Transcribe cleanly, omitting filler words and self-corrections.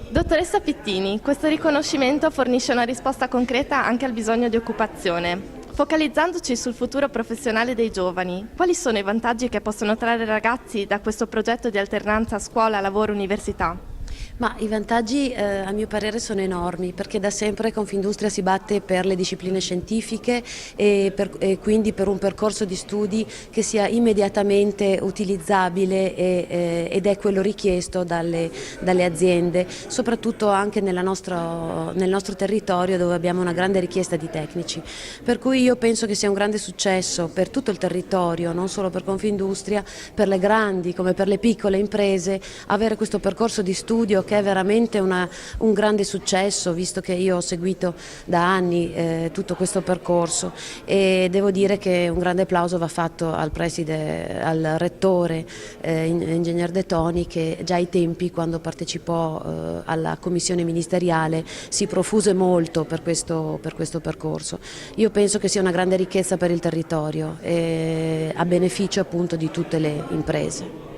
Dottoressa Pittini, questo riconoscimento fornisce una risposta concreta anche al bisogno di occupazione. Focalizzandoci sul futuro professionale dei giovani, quali sono i vantaggi che possono trarre i ragazzi da questo progetto di alternanza scuola-lavoro-università? Ma i vantaggi a mio parere sono enormi, perché da sempre Confindustria si batte per le discipline scientifiche e quindi per un percorso di studi che sia immediatamente utilizzabile ed è quello richiesto dalle aziende, soprattutto anche nel nostro territorio dove abbiamo una grande richiesta di tecnici. Per cui io penso che sia un grande successo per tutto il territorio, non solo per Confindustria, per le grandi come per le piccole imprese, avere questo percorso di studio che è veramente un grande successo, visto che io ho seguito da anni tutto questo percorso, e devo dire che un grande applauso va fatto al preside, al rettore, ingegner De Toni, che già ai tempi, quando partecipò alla commissione ministeriale, si profuse molto per questo percorso. Io penso che sia una grande ricchezza per il territorio, a beneficio appunto di tutte le imprese.